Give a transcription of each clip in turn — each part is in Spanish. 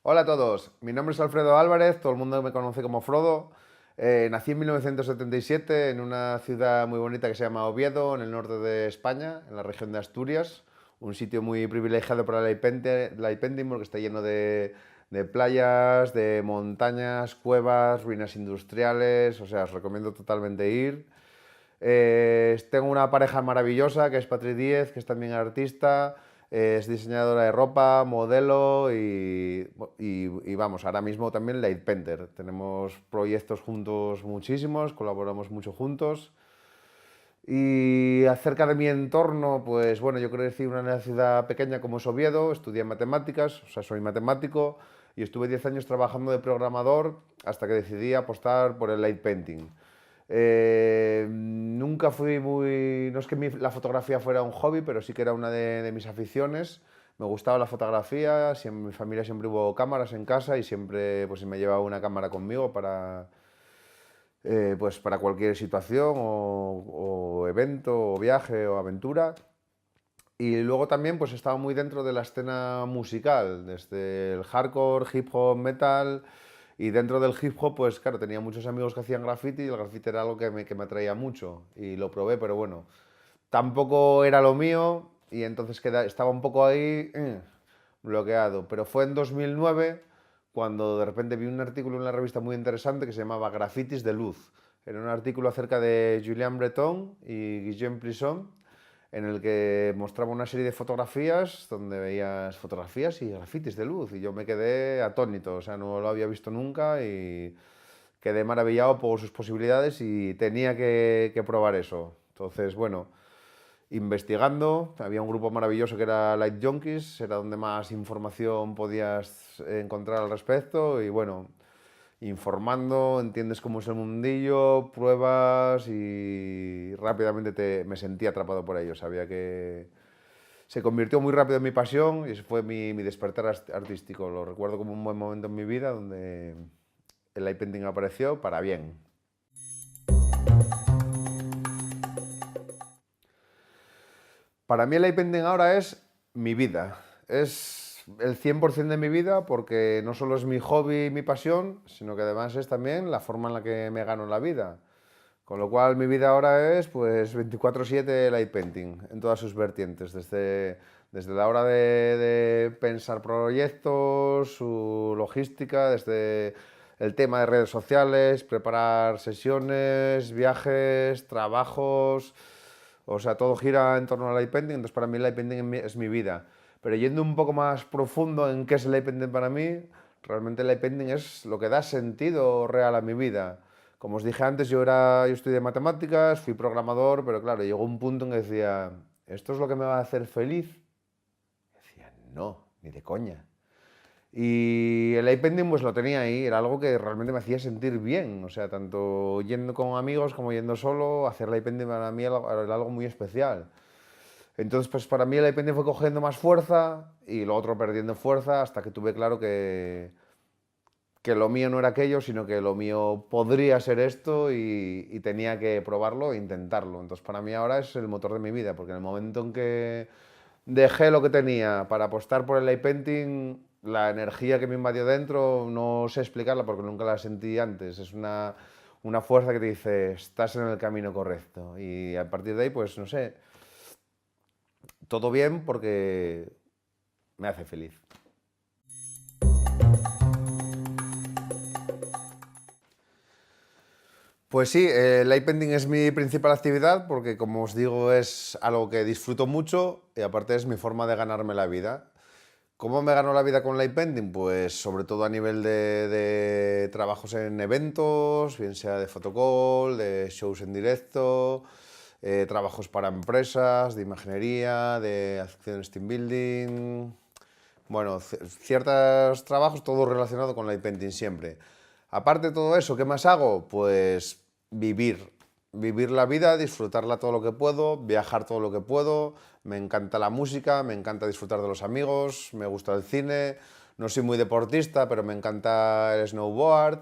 Hola a todos, mi nombre es Alfredo Álvarez, todo el mundo me conoce como Frodo. Nací en 1977 en una ciudad muy bonita que se llama Oviedo, en el norte de España, en la región de Asturias. Un sitio muy privilegiado para la Ipending porque está lleno de playas, de montañas, cuevas, ruinas industriales. O sea, os recomiendo totalmente ir. Tengo una pareja maravillosa que es Patri Díez, que es también artista, es diseñadora de ropa, modelo y vamos, ahora mismo también Light Painter. Tenemos proyectos juntos muchísimos, colaboramos mucho juntos. Y acerca de mi entorno, pues bueno, yo crecí en una ciudad pequeña como es Oviedo, estudié matemáticas, o sea, soy matemático y estuve 10 años trabajando de programador hasta que decidí apostar por el light painting. Nunca fui muy... No es que la fotografía fuera un hobby, pero sí que era una de mis aficiones. Me gustaba la fotografía, en mi familia siempre hubo cámaras en casa y siempre pues, me llevaba una cámara conmigo pues, para cualquier situación o evento o viaje o aventura. Y luego también pues estaba muy dentro de la escena musical, desde el hardcore, hip hop, metal. Y dentro del hip hop, pues claro, tenía muchos amigos que hacían graffiti y el graffiti era algo que me atraía mucho. Y lo probé, pero bueno, tampoco era lo mío y entonces estaba un poco ahí bloqueado. Pero fue en 2009 cuando de repente vi un artículo en la revista muy interesante que se llamaba Grafitis de Luz. Era un artículo acerca de Julien Breton y Guillaume Plisson, en el que mostraba una serie de fotografías donde veías fotografías y grafitis de luz. Y yo me quedé atónito, o sea, no lo había visto nunca y quedé maravillado por sus posibilidades y tenía que probar eso. Entonces, bueno, investigando, había un grupo maravilloso que era Light Junkies, era donde más información podías encontrar al respecto y bueno, informando, entiendes cómo es el mundillo, pruebas y rápidamente me sentí atrapado por ello. Sabía que se convirtió muy rápido en mi pasión y ese fue mi despertar artístico. Lo recuerdo como un buen momento en mi vida donde el light painting apareció para bien. Para mí el light painting ahora es mi vida. Es el 100% de mi vida porque no solo es mi hobby y mi pasión, sino que además es también la forma en la que me gano la vida. Con lo cual mi vida ahora es pues 24/7 light painting en todas sus vertientes, desde la hora de pensar proyectos, su logística, desde el tema de redes sociales, preparar sesiones, viajes, trabajos, o sea, todo gira en torno al light painting, entonces para mí el light painting es mi vida. Pero yendo un poco más profundo en qué es el light painting para mí, realmente el light painting es lo que da sentido real a mi vida. Como os dije antes, yo estudié matemáticas, fui programador, pero claro, llegó un punto en que decía, ¿esto es lo que me va a hacer feliz? Decía, no, ni de coña. Y el iPending pues lo tenía ahí, era algo que realmente me hacía sentir bien, o sea, tanto yendo con amigos como yendo solo, hacer el iPending para mí era algo muy especial. Entonces, pues para mí el iPending fue cogiendo más fuerza y lo otro perdiendo fuerza hasta que tuve claro que lo mío no era aquello, sino que lo mío podría ser esto y tenía que probarlo e intentarlo. Entonces, para mí ahora es el motor de mi vida, porque en el momento en que dejé lo que tenía para apostar por el light painting, la energía que me invadió dentro, no sé explicarla porque nunca la sentí antes. Es una fuerza que te dice, estás en el camino correcto. Y a partir de ahí, pues no sé, todo bien porque me hace feliz. Pues sí, el light painting es mi principal actividad porque, como os digo, es algo que disfruto mucho y aparte es mi forma de ganarme la vida. ¿Cómo me gano la vida con light painting? Pues sobre todo a nivel de trabajos en eventos, bien sea de fotocall, de shows en directo, trabajos para empresas, de imaginería, de acciones team building. Bueno, ciertos trabajos, todo relacionado con light painting siempre. Aparte de todo eso, ¿qué más hago? Pues vivir. Vivir la vida, disfrutarla todo lo que puedo, viajar todo lo que puedo. Me encanta la música, me encanta disfrutar de los amigos, me gusta el cine. No soy muy deportista, pero me encanta el snowboard.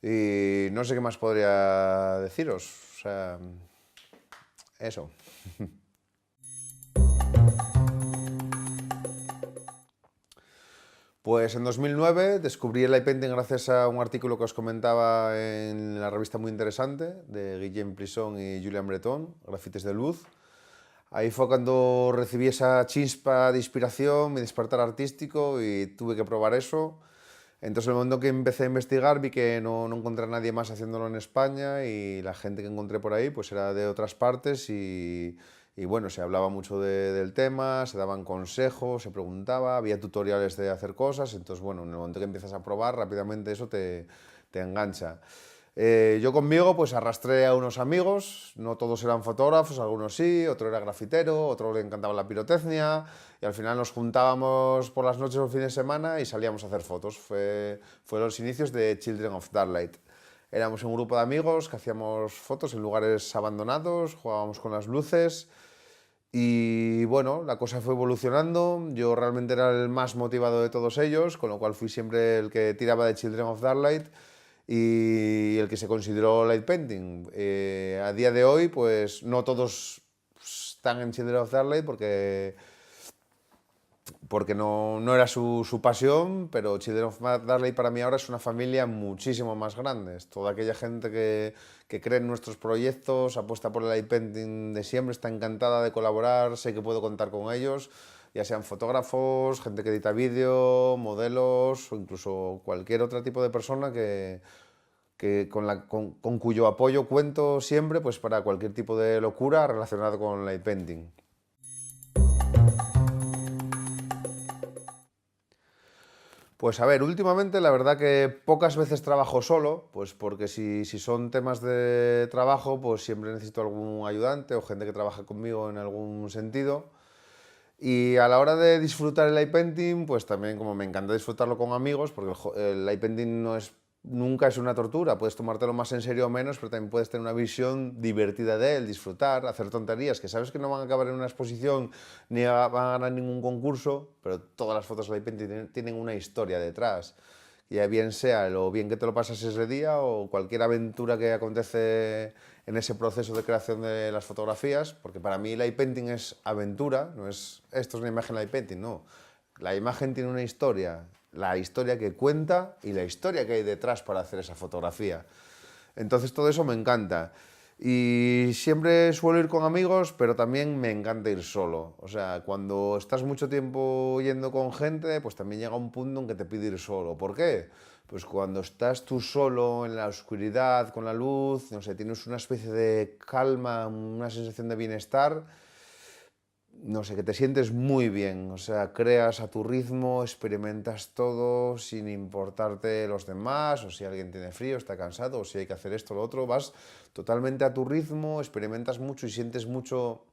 Y no sé qué más podría deciros. O sea, eso. Pues en 2009 descubrí el light painting gracias a un artículo que os comentaba en la revista muy interesante de Guillaume Plisson y Julien Breton, Grafites de Luz. Ahí fue cuando recibí esa chispa de inspiración, mi despertar artístico y tuve que probar eso. Entonces, en el momento que empecé a investigar, vi que no encontré a nadie más haciéndolo en España y la gente que encontré por ahí pues era de otras partes y bueno, se hablaba mucho del tema, se daban consejos, se preguntaba, había tutoriales de hacer cosas, entonces bueno, en el momento que empiezas a probar, rápidamente eso te engancha. Yo conmigo pues arrastré a unos amigos, no todos eran fotógrafos, algunos sí, otro era grafitero, otro le encantaba la pirotecnia y al final nos juntábamos por las noches o fines de semana y salíamos a hacer fotos. Fue los inicios de Children of Darklight. Éramos un grupo de amigos que hacíamos fotos en lugares abandonados, jugábamos con las luces y bueno, la cosa fue evolucionando. Yo realmente era el más motivado de todos ellos, con lo cual fui siempre el que tiraba de Children of Darklight y el que se consideró light painting. A día de hoy, pues no todos están en Children of Darklight porque no era su pasión, pero Children of Darklight para mí ahora es una familia muchísimo más grande. Es toda aquella gente que cree en nuestros proyectos, apuesta por el light painting de siempre, está encantada de colaborar, sé que puedo contar con ellos, ya sean fotógrafos, gente que edita vídeo, modelos o incluso cualquier otro tipo de persona con cuyo apoyo cuento siempre pues, para cualquier tipo de locura relacionada con light painting. Pues a ver, últimamente la verdad que pocas veces trabajo solo, pues porque si son temas de trabajo, pues siempre necesito algún ayudante o gente que trabaje conmigo en algún sentido. Y a la hora de disfrutar el light painting, pues también como me encanta disfrutarlo con amigos, porque el light painting nunca es una tortura, puedes tomártelo más en serio o menos, pero también puedes tener una visión divertida de él, disfrutar, hacer tonterías que sabes que no van a acabar en una exposición ni van a ganar ningún concurso, pero todas las fotos de light painting tienen una historia detrás. Ya bien sea lo bien que te lo pasas ese día o cualquier aventura que acontece en ese proceso de creación de las fotografías, porque para mí light painting es aventura, no es esto es una imagen light painting, no. La imagen tiene una historia, la historia que cuenta y la historia que hay detrás para hacer esa fotografía. Entonces todo eso me encanta. Y siempre suelo ir con amigos, pero también me encanta ir solo. O sea, cuando estás mucho tiempo yendo con gente, pues también llega un punto en que te pide ir solo. ¿Por qué? Pues cuando estás tú solo en la oscuridad, con la luz, no sé, tienes una especie de calma, una sensación de bienestar, no sé, que te sientes muy bien, o sea, creas a tu ritmo, experimentas todo sin importarte los demás, o si alguien tiene frío, está cansado, o si hay que hacer esto o lo otro, vas totalmente a tu ritmo, experimentas mucho y sientes mucho,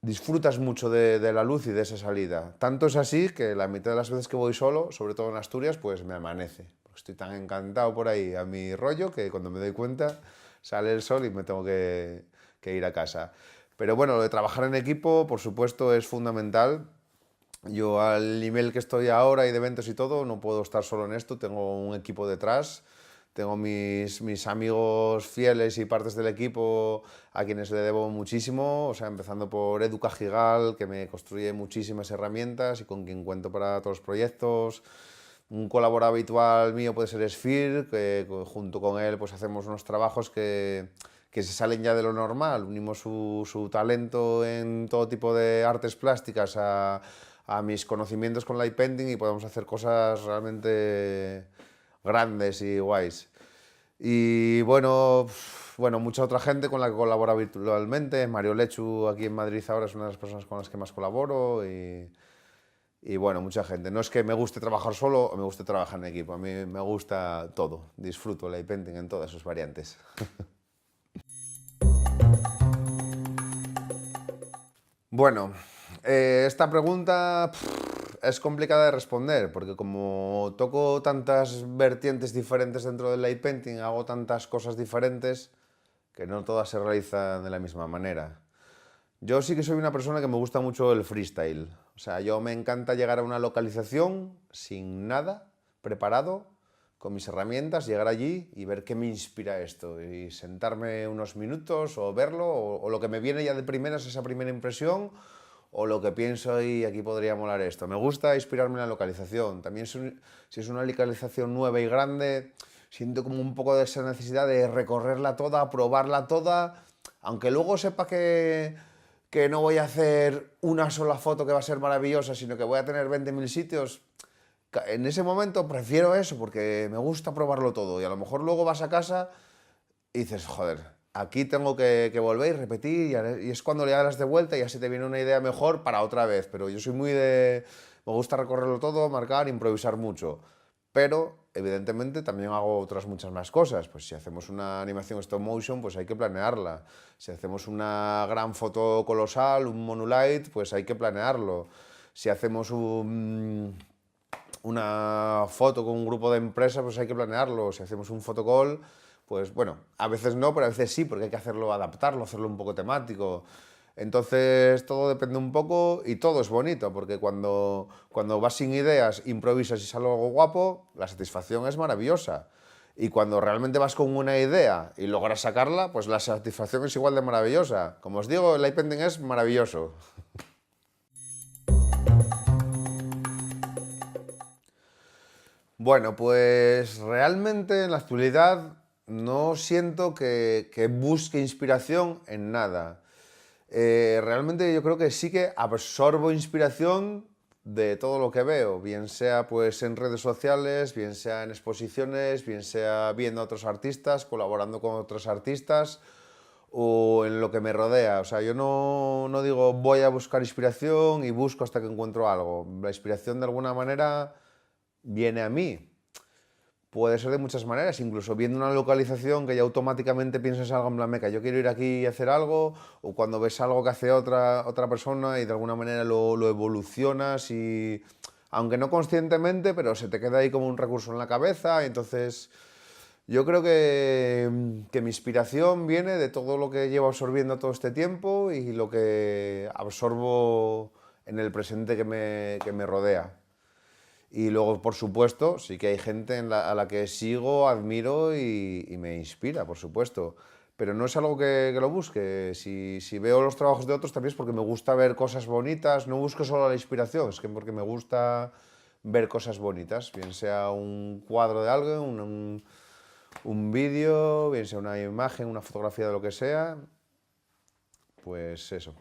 disfrutas mucho de la luz y de esa salida. Tanto es así que la mitad de las veces que voy solo, sobre todo en Asturias, pues me amanece. Estoy tan encantado por ahí a mi rollo que cuando me doy cuenta sale el sol y me tengo que ir a casa. Pero bueno, lo de trabajar en equipo, por supuesto, es fundamental. Yo al nivel que estoy ahora y de eventos y todo, no puedo estar solo en esto, tengo un equipo detrás, tengo mis amigos fieles y partes del equipo a quienes le debo muchísimo, o sea, empezando por Edu Cajigal, que me construye muchísimas herramientas y con quien cuento para todos los proyectos. Un colaborador habitual mío puede ser Sfir, que junto con él pues hacemos unos trabajos que se salen ya de lo normal, unimos su talento en todo tipo de artes plásticas a mis conocimientos con light painting y podemos hacer cosas realmente grandes y guays. Y bueno, mucha otra gente con la que colaboro virtualmente. Mario Lechu aquí en Madrid ahora es una de las personas con las que más colaboro y bueno, mucha gente. No es que me guste trabajar solo o me guste trabajar en equipo, a mí me gusta todo. Disfruto el light painting en todas sus variantes. Bueno, esta pregunta es complicada de responder porque como toco tantas vertientes diferentes dentro del light painting, hago tantas cosas diferentes que no todas se realizan de la misma manera. Yo sí que soy una persona que me gusta mucho el freestyle. O sea, yo me encanta llegar a una localización sin nada preparado, con mis herramientas, llegar allí y ver qué me inspira esto. Y sentarme unos minutos o verlo, o lo que me viene ya de primeras, esa primera impresión, o lo que pienso y aquí podría molar esto. Me gusta inspirarme en la localización. También si es una localización nueva y grande, siento como un poco de esa necesidad de recorrerla toda, probarla toda, aunque luego sepa que no voy a hacer una sola foto que va a ser maravillosa, sino que voy a tener 20.000 sitios. En ese momento prefiero eso porque me gusta probarlo todo y a lo mejor luego vas a casa y dices, joder, aquí tengo que volver y repetir y es cuando le das de vuelta y ya se te viene una idea mejor para otra vez. Pero yo soy muy de... Me gusta recorrerlo todo, marcar, improvisar mucho. Pero, evidentemente, también hago otras muchas más cosas. Pues si hacemos una animación stop motion, pues hay que planearla. Si hacemos una gran foto colosal, un monolight, pues hay que planearlo. Si hacemos una foto con un grupo de empresas, pues hay que planearlo. Si hacemos un photocall, pues bueno, a veces no, pero a veces sí, porque hay que hacerlo, adaptarlo, hacerlo un poco temático. Entonces todo depende un poco y todo es bonito, porque cuando vas sin ideas, improvisas y sale algo guapo, la satisfacción es maravillosa. Y cuando realmente vas con una idea y logras sacarla, pues la satisfacción es igual de maravillosa. Como os digo, el light painting es maravilloso. Bueno, pues realmente en la actualidad no siento que busque inspiración en nada. Realmente yo creo que sí que absorbo inspiración de todo lo que veo, bien sea pues en redes sociales, bien sea en exposiciones, bien sea viendo a otros artistas, colaborando con otros artistas o en lo que me rodea. O sea, yo no digo voy a buscar inspiración y busco hasta que encuentro algo. La inspiración de alguna manera viene a mí. Puede ser de muchas maneras, incluso viendo una localización que ya automáticamente piensas algo en plan, meca, yo quiero ir aquí y hacer algo, o cuando ves algo que hace otra persona y de alguna manera lo evolucionas y, aunque no conscientemente, pero se te queda ahí como un recurso en la cabeza, y entonces yo creo que mi inspiración viene de todo lo que llevo absorbiendo todo este tiempo y lo que absorbo en el presente que me rodea. Y luego, por supuesto, sí que hay gente a la que sigo, admiro y me inspira, por supuesto. Pero no es algo que lo busque. Si veo los trabajos de otros también es porque me gusta ver cosas bonitas. No busco solo la inspiración, es que porque me gusta ver cosas bonitas. Bien sea un cuadro de algo, un vídeo, bien sea una imagen, una fotografía de lo que sea. Pues eso.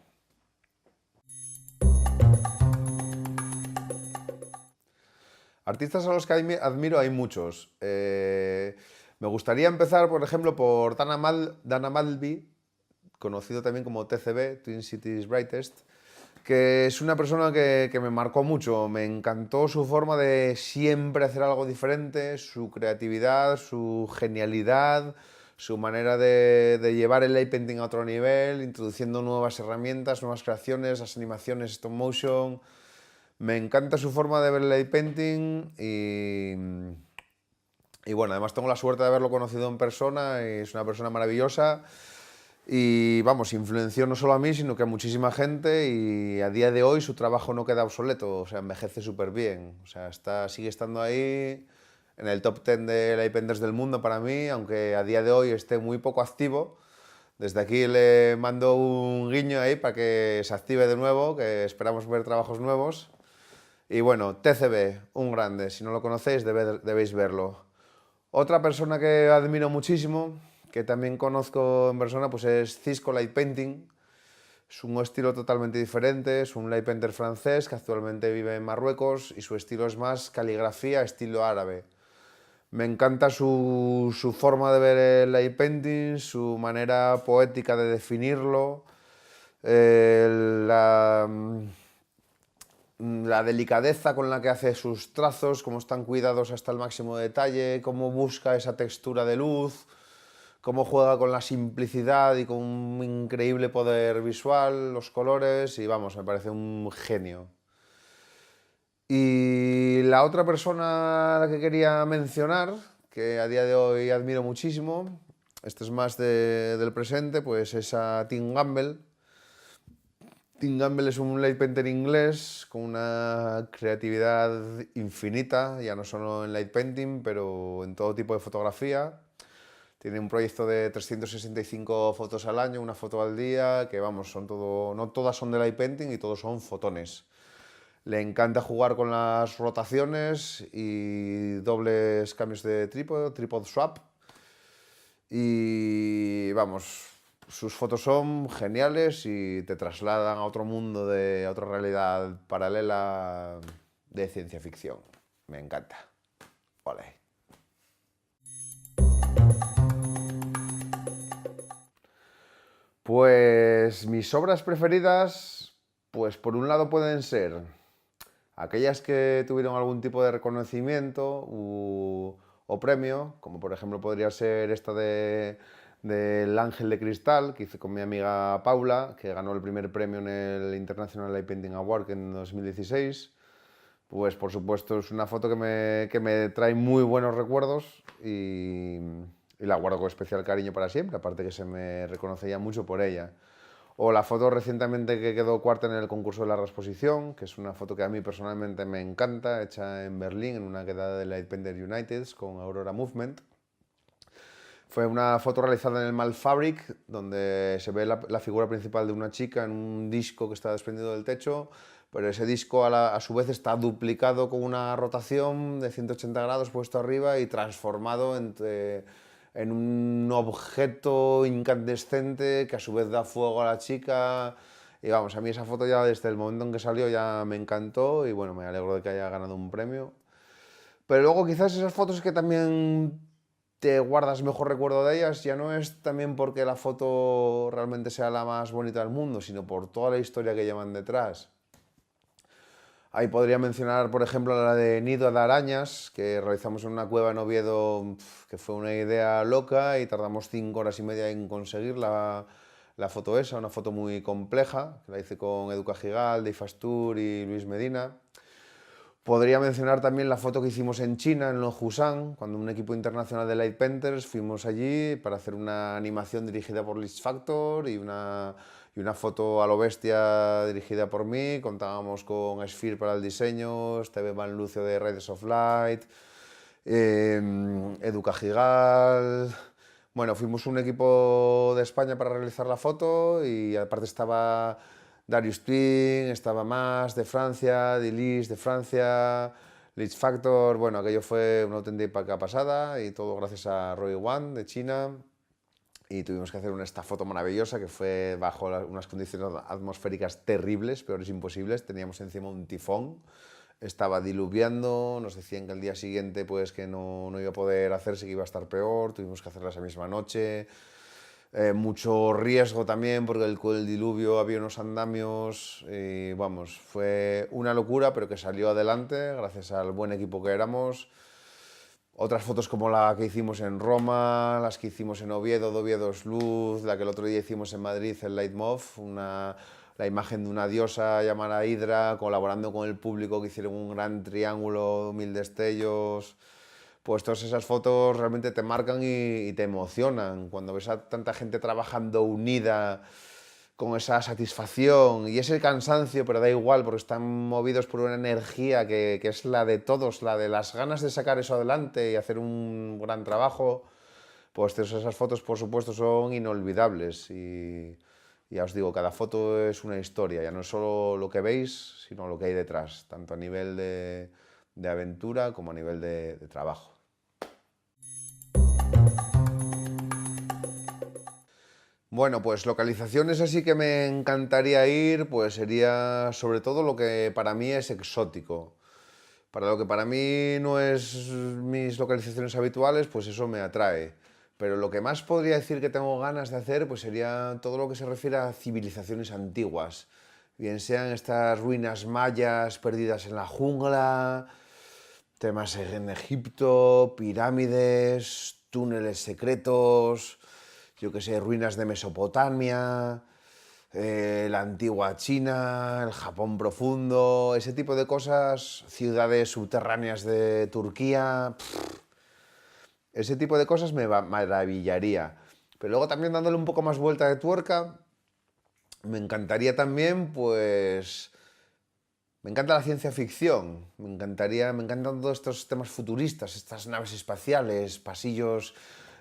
Artistas a los que admiro hay muchos. Me gustaría empezar, por ejemplo, por Dana Malby, conocido también como TCB, Twin Cities Brightest, que es una persona que me marcó mucho. Me encantó su forma de siempre hacer algo diferente, su creatividad, su genialidad, su manera de llevar el light painting a otro nivel, introduciendo nuevas herramientas, nuevas creaciones, las animaciones stop motion. Me encanta su forma de ver el light painting y bueno, además tengo la suerte de haberlo conocido en persona y es una persona maravillosa y vamos, influenció no solo a mí, sino que a muchísima gente y a día de hoy su trabajo no queda obsoleto, o sea, envejece súper bien, o sea, sigue estando ahí en el top 10 de light painters del mundo para mí, aunque a día de hoy esté muy poco activo. Desde aquí le mando un guiño ahí para que se active de nuevo, que esperamos ver trabajos nuevos. Y bueno, TCB, un grande. Si no lo conocéis, debéis verlo. Otra persona que admiro muchísimo, que también conozco en persona, pues es Cisco Light Painting. Es un estilo totalmente diferente, es un light painter francés que actualmente vive en Marruecos y su estilo es más caligrafía, estilo árabe. Me encanta su forma de ver el light painting, su manera poética de definirlo, la delicadeza con la que hace sus trazos, cómo están cuidados hasta el máximo detalle, cómo busca esa textura de luz, cómo juega con la simplicidad y con un increíble poder visual, los colores, y vamos, me parece un genio. Y la otra persona a la que quería mencionar, que a día de hoy admiro muchísimo, este es más del presente, pues es a Tim Gamble. Tim Gamble es un light painter inglés con una creatividad infinita, ya no solo en light painting, pero en todo tipo de fotografía. Tiene un proyecto de 365 fotos al año, una foto al día, que vamos, son todo, no todas son de light painting y todos son fotones. Le encanta jugar con las rotaciones y dobles cambios de trípode, tripod swap. Y vamos, sus fotos son geniales y te trasladan a otro mundo, a otra realidad paralela de ciencia ficción. Me encanta. Ole. Pues mis obras preferidas, pues por un lado pueden ser aquellas que tuvieron algún tipo de reconocimiento o premio, como por ejemplo podría ser esta del Ángel de Cristal, que hice con mi amiga Paula, que ganó el primer premio en el International Light Painting Award en 2016. Pues por supuesto es una foto que me trae muy buenos recuerdos y la guardo con especial cariño para siempre, aparte que se me reconoce ya mucho por ella. O la foto recientemente que quedó cuarta en el concurso de la Reexposición, que es una foto que a mí personalmente me encanta, hecha en Berlín, en una quedada de Light Painter United con Aurora Movement. Fue una foto realizada en el Malfabric, donde se ve la figura principal de una chica en un disco que está desprendido del techo, pero ese disco a su vez está duplicado con una rotación de 180 grados puesto arriba y transformado en un objeto incandescente que a su vez da fuego a la chica. Y vamos, a mí esa foto ya desde el momento en que salió ya me encantó y bueno, me alegro de que haya ganado un premio. Pero luego quizás esas fotos que también te guardas mejor recuerdo de ellas, ya no es también porque la foto realmente sea la más bonita del mundo, sino por toda la historia que llevan detrás. Ahí podría mencionar, por ejemplo, la de Nido de Arañas, que realizamos en una cueva en Oviedo, que fue una idea loca y tardamos 5 horas y media en conseguir la foto esa, una foto muy compleja, que la hice con Educa Gigal, Dave Astur y Luis Medina. Podría mencionar también la foto que hicimos en China, en Longjusan, cuando un equipo internacional de Light Painters fuimos allí para hacer una animación dirigida por Lich Factor y una foto a lo bestia dirigida por mí. Contábamos con Sphere para el diseño, Esteban Lucio de Raiders of Light, Educa Gigal. Bueno, fuimos un equipo de España para realizar la foto y aparte estaba Darius Twin, estaba más de Francia, Dilis de Francia, Lich Factor. Bueno, aquello fue una auténtica pasada y todo gracias a Roy Wan de China. Y tuvimos que hacer esta foto maravillosa que fue bajo unas condiciones atmosféricas terribles, peores imposibles. Teníamos encima un tifón, estaba diluviando, nos decían que el día siguiente pues que no iba a poder hacerse, que iba a estar peor, tuvimos que hacerla esa misma noche. Mucho riesgo también porque el diluvio había unos andamios y vamos, fue una locura pero que salió adelante gracias al buen equipo que éramos. Otras fotos como la que hicimos en Roma, las que hicimos en Oviedo, de Oviedo es Luz, la que el otro día hicimos en Madrid, el Leitmotiv, la imagen de una diosa llamada Hidra, colaborando con el público que hicieron un gran triángulo, 1000 destellos. Pues todas esas fotos realmente te marcan y te emocionan. Cuando ves a tanta gente trabajando unida, con esa satisfacción y ese cansancio, pero da igual, porque están movidos por una energía que es la de todos, la de las ganas de sacar eso adelante y hacer un gran trabajo, pues esas fotos, por supuesto, son inolvidables. Y ya os digo, cada foto es una historia, ya no es solo lo que veis, sino lo que hay detrás, tanto a nivel de aventura como a nivel de trabajo. Bueno, pues localizaciones así que me encantaría ir, pues sería sobre todo lo que para mí es exótico. Para lo que para mí no es mis localizaciones habituales, pues eso me atrae. Pero lo que más podría decir que tengo ganas de hacer, pues sería todo lo que se refiere a civilizaciones antiguas. Bien sean estas ruinas mayas perdidas en la jungla, temas en Egipto, pirámides, túneles secretos, yo que sé, ruinas de Mesopotamia, la antigua China, el Japón profundo, ese tipo de cosas, ciudades subterráneas de Turquía, ese tipo de cosas me maravillaría. Pero luego también dándole un poco más vuelta de tuerca, me encantaría también, pues, me encanta la ciencia ficción, me encantan todos estos temas futuristas, estas naves espaciales, pasillos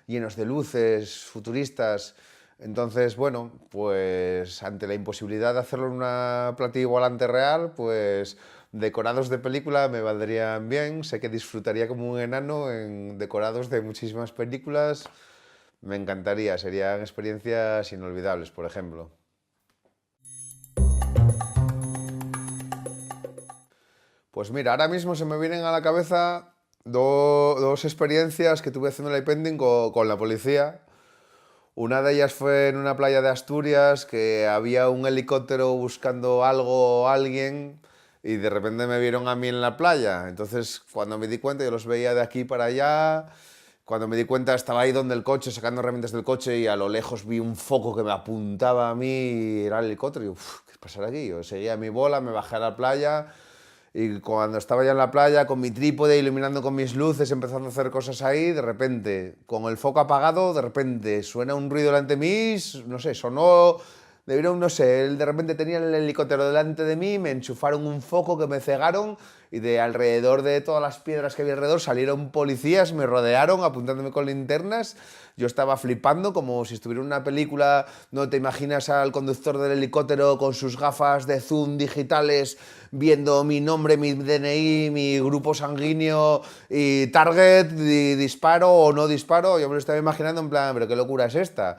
llenos de luces, futuristas. Entonces, bueno, pues ante la imposibilidad de hacerlo en una plantilla volante real, pues decorados de película me valdrían bien. Sé que disfrutaría como un enano en decorados de muchísimas películas. Me encantaría, serían experiencias inolvidables, por ejemplo. Pues mira, ahora mismo se me vienen a la cabeza dos experiencias que tuve haciendo el pending con la policía. Una de ellas fue en una playa de Asturias que había un helicóptero buscando algo o alguien y de repente me vieron a mí en la playa. Entonces, cuando me di cuenta, yo los veía de aquí para allá. Cuando me di cuenta, estaba ahí donde el coche, sacando herramientas del coche y a lo lejos vi un foco que me apuntaba a mí y era el helicóptero. Y yo, "Uf, ¿qué pasará aquí?". Yo seguía mi bola, me bajé a la playa y cuando estaba ya en la playa con mi trípode, iluminando con mis luces, empezando a hacer cosas ahí, de repente, con el foco apagado, de repente suena un ruido delante de mí, no sé, sonó, debieron, no sé, de repente tenía el helicóptero delante de mí, me enchufaron un foco que me cegaron y de alrededor de todas las piedras que había alrededor salieron policías, me rodearon apuntándome con linternas. Yo estaba flipando como si estuviera en una película, no te imaginas al conductor del helicóptero con sus gafas de zoom digitales viendo mi nombre, mi DNI, mi grupo sanguíneo y target, y disparo o no disparo. Yo me lo estaba imaginando en plan, pero qué locura es esta.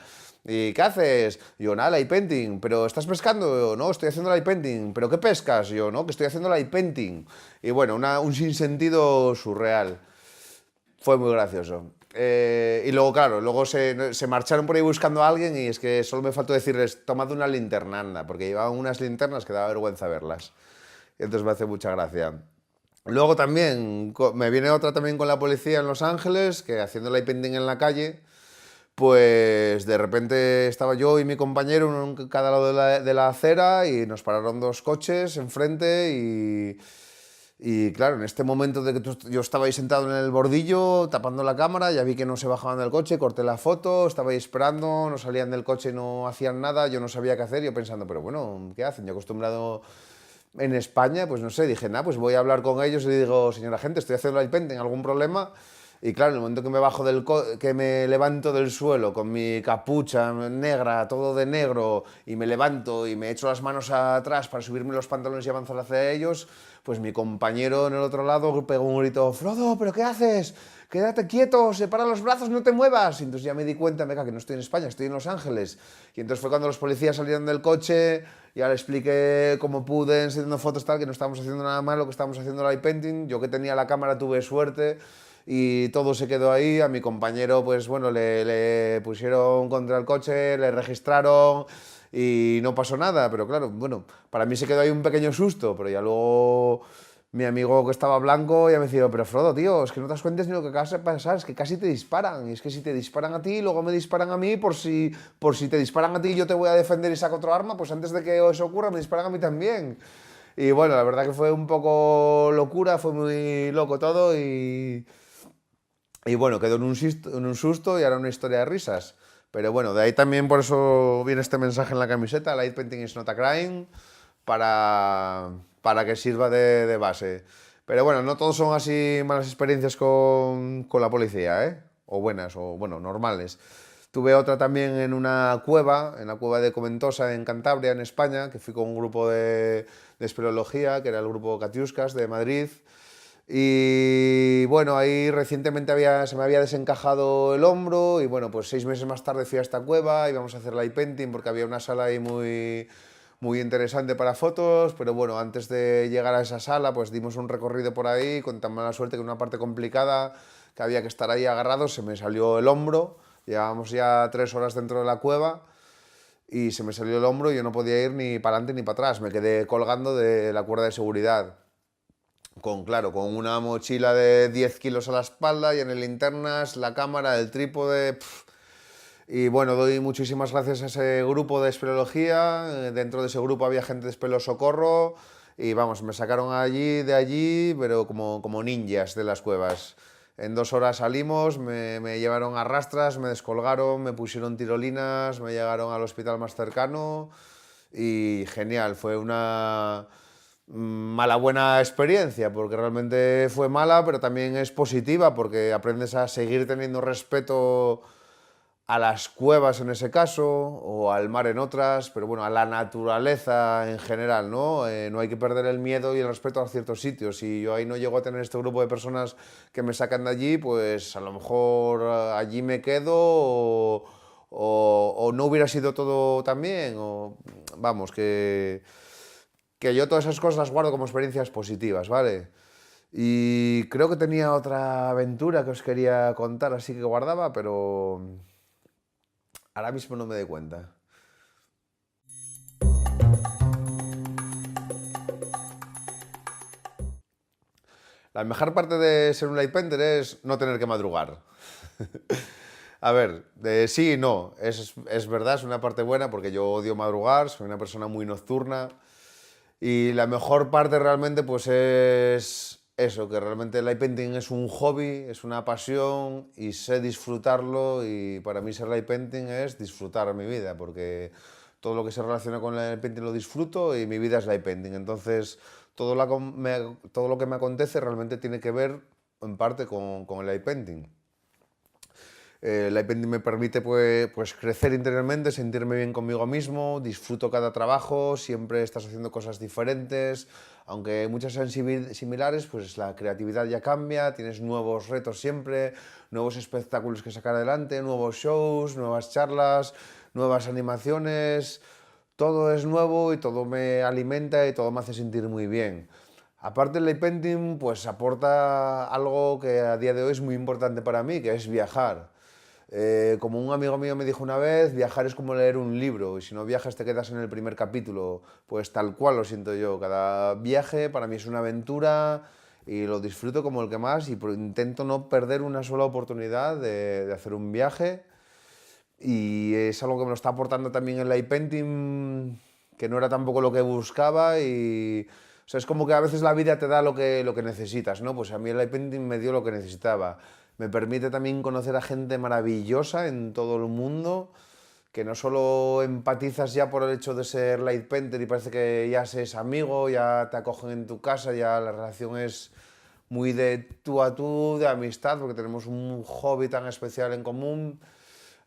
¿Y qué haces? Yo, nada, light painting. ¿Pero estás pescando? Yo, no, estoy haciendo light painting. ¿Pero qué pescas? Yo, no, que estoy haciendo light painting. Y bueno, un sinsentido surreal. Fue muy gracioso. Y luego, claro, luego se marcharon por ahí buscando a alguien y es que solo me faltó decirles, tomad una linterna, anda, porque llevaban unas linternas que daba vergüenza verlas. Y entonces me hace mucha gracia. Luego también me viene otra también con la policía en Los Ángeles, que haciendo light painting en la calle, pues de repente estaba yo y mi compañero uno en cada lado de la acera y nos pararon dos coches enfrente y claro, en este momento de que yo estaba ahí sentado en el bordillo tapando la cámara, ya vi que no se bajaban del coche, corté la foto, estaba ahí esperando, no salían del coche, no hacían nada, yo no sabía qué hacer, yo pensando, pero bueno, ¿qué hacen? Yo acostumbrado en España, pues no sé, dije, nada, pues voy a hablar con ellos y le digo, señora gente, estoy haciendo light painting, ¿algún problema? Y claro, en el momento que me bajo que me levanto del suelo con mi capucha negra, todo de negro, y me levanto y me echo las manos atrás para subirme los pantalones y avanzar hacia ellos, pues mi compañero en el otro lado pegó un grito, Frodo, ¿pero qué haces? Quédate quieto, separa los brazos, no te muevas. Y entonces ya me di cuenta, venga, que no estoy en España, estoy en Los Ángeles. Y entonces fue cuando los policías salieron del coche, ya le expliqué cómo pude, enseñando fotos tal, que no estábamos haciendo nada malo, que estábamos haciendo light painting. Yo que tenía la cámara tuve suerte y todo se quedó ahí. A mi compañero, pues bueno, le pusieron contra el coche, le registraron y no pasó nada. Pero claro, bueno, para mí se quedó ahí un pequeño susto, pero ya luego mi amigo que estaba blanco ya me decía, pero Frodo, tío, es que no te das cuenta ni lo que acaba de pasar, es que casi te disparan. Y es que si te disparan a ti, luego me disparan a mí, por si te disparan a ti yo te voy a defender y saco otro arma, pues antes de que eso ocurra me disparan a mí también. Y bueno, la verdad que fue un poco locura, fue muy loco todo y bueno, quedó en un susto y ahora una historia de risas. Pero bueno, de ahí también por eso viene este mensaje en la camiseta, Light Painting is not a crime, para que sirva de base. Pero bueno, no todos son así malas experiencias con la policía, ¿eh? O buenas, o bueno, normales. Tuve otra también en la cueva de Comentosa, en Cantabria, en España, que fui con un grupo de espeleología, que era el grupo Catiuscas de Madrid. Y bueno, ahí recientemente se me había desencajado el hombro y bueno, pues 6 meses más tarde fui a esta cueva, íbamos a hacer light painting porque había una sala ahí muy, muy interesante para fotos, pero bueno, antes de llegar a esa sala pues dimos un recorrido por ahí con tan mala suerte que en una parte complicada que había que estar ahí agarrados, se me salió el hombro, llevábamos ya 3 horas dentro de la cueva y se me salió el hombro y yo no podía ir ni para adelante ni para atrás, me quedé colgando de la cuerda de seguridad. Claro, con una mochila de 10 kilos a la espalda, y en el linternas, la cámara, el trípode. Y bueno, doy muchísimas gracias a ese grupo de espeleología. Dentro de ese grupo había gente de Espelo Socorro. Y vamos, me sacaron de allí, pero como ninjas de las cuevas. En 2 horas salimos, me llevaron a rastras, me descolgaron, me pusieron tirolinas, me llegaron al hospital más cercano. Y genial, fue una mala buena experiencia, porque realmente fue mala, pero también es positiva, porque aprendes a seguir teniendo respeto a las cuevas en ese caso, o al mar en otras, pero bueno, a la naturaleza en general, ¿no? No hay que perder el miedo y el respeto a ciertos sitios. Si yo ahí no llego a tener este grupo de personas que me sacan de allí, pues a lo mejor allí me quedo o no hubiera sido todo tan bien, o vamos, que yo todas esas cosas las guardo como experiencias positivas, ¿vale? Y creo que tenía otra aventura que os quería contar, así que guardaba, pero ahora mismo no me doy cuenta. La mejor parte de ser un light painter es no tener que madrugar. A ver, sí y no. Es verdad, es una parte buena porque yo odio madrugar, soy una persona muy nocturna. Y la mejor parte realmente pues es eso, que realmente el light painting es un hobby, es una pasión y sé disfrutarlo y para mí ser light painting es disfrutar mi vida porque todo lo que se relaciona con el light painting lo disfruto y mi vida es light painting. Entonces todo lo que me acontece realmente tiene que ver en parte con el light painting. El iPad me permite pues crecer interiormente, sentirme bien conmigo mismo, disfruto cada trabajo, siempre estás haciendo cosas diferentes, aunque muchas sean similares, pues la creatividad ya cambia, tienes nuevos retos siempre, nuevos espectáculos que sacar adelante, nuevos shows, nuevas charlas, nuevas animaciones, todo es nuevo y todo me alimenta y todo me hace sentir muy bien. Aparte el light painting pues aporta algo que a día de hoy es muy importante para mí, que es viajar. Como un amigo mío me dijo una vez, viajar es como leer un libro y si no viajas te quedas en el primer capítulo. Pues tal cual lo siento yo. Cada viaje para mí es una aventura y lo disfruto como el que más y intento no perder una sola oportunidad de hacer un viaje y es algo que me lo está aportando también el light painting, que no era tampoco lo que buscaba y... O sea, es como que a veces la vida te da lo que necesitas, ¿no? Pues a mí el light painting me dio lo que necesitaba. Me permite también conocer a gente maravillosa en todo el mundo, que no solo empatizas ya por el hecho de ser light painter y parece que ya seas amigo, ya te acogen en tu casa, ya la relación es muy de tú a tú, de amistad, porque tenemos un hobby tan especial en común.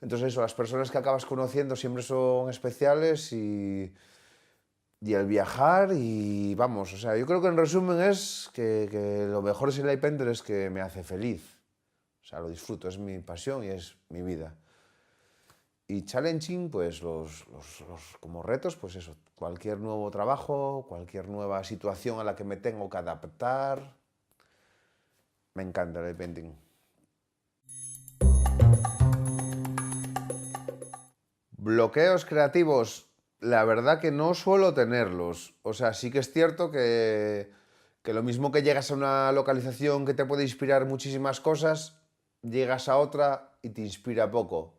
Entonces eso, las personas que acabas conociendo siempre son especiales y el viajar y vamos, o sea, yo creo que en resumen es que lo mejor es el light painter es que me hace feliz. O sea, lo disfruto, es mi pasión y es mi vida. Y challenging, pues como retos, pues eso, cualquier nuevo trabajo, cualquier nueva situación a la que me tengo que adaptar. Me encanta el painting. Bloqueos creativos, la verdad que no suelo tenerlos. O sea, sí que es cierto que lo mismo que llegas a una localización que te puede inspirar muchísimas cosas, llegas a otra y te inspira poco.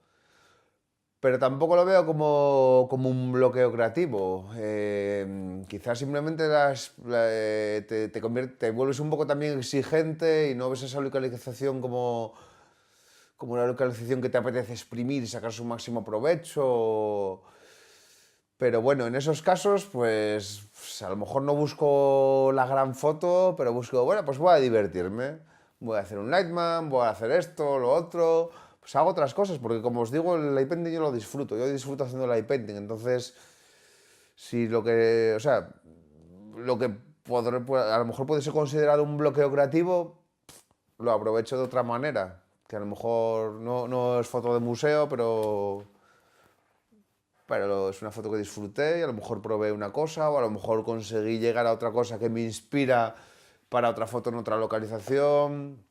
Pero tampoco lo veo como un bloqueo creativo. Quizás simplemente te vuelves un poco también exigente y no ves esa localización como una localización que te apetece exprimir y sacar su máximo provecho. Pero bueno, en esos casos, pues a lo mejor no busco la gran foto, pero busco, bueno, pues voy a divertirme. Voy a hacer un Lightman, voy a hacer esto, lo otro. Pues hago otras cosas, porque como os digo, el light painting yo lo disfruto. Yo disfruto haciendo light painting. Entonces, si lo que, o sea, lo que a lo mejor puede ser considerado un bloqueo creativo, lo aprovecho de otra manera. Que a lo mejor no es foto de museo, pero es una foto que disfruté y a lo mejor probé una cosa o a lo mejor conseguí llegar a otra cosa que me inspira para otra foto en otra localización.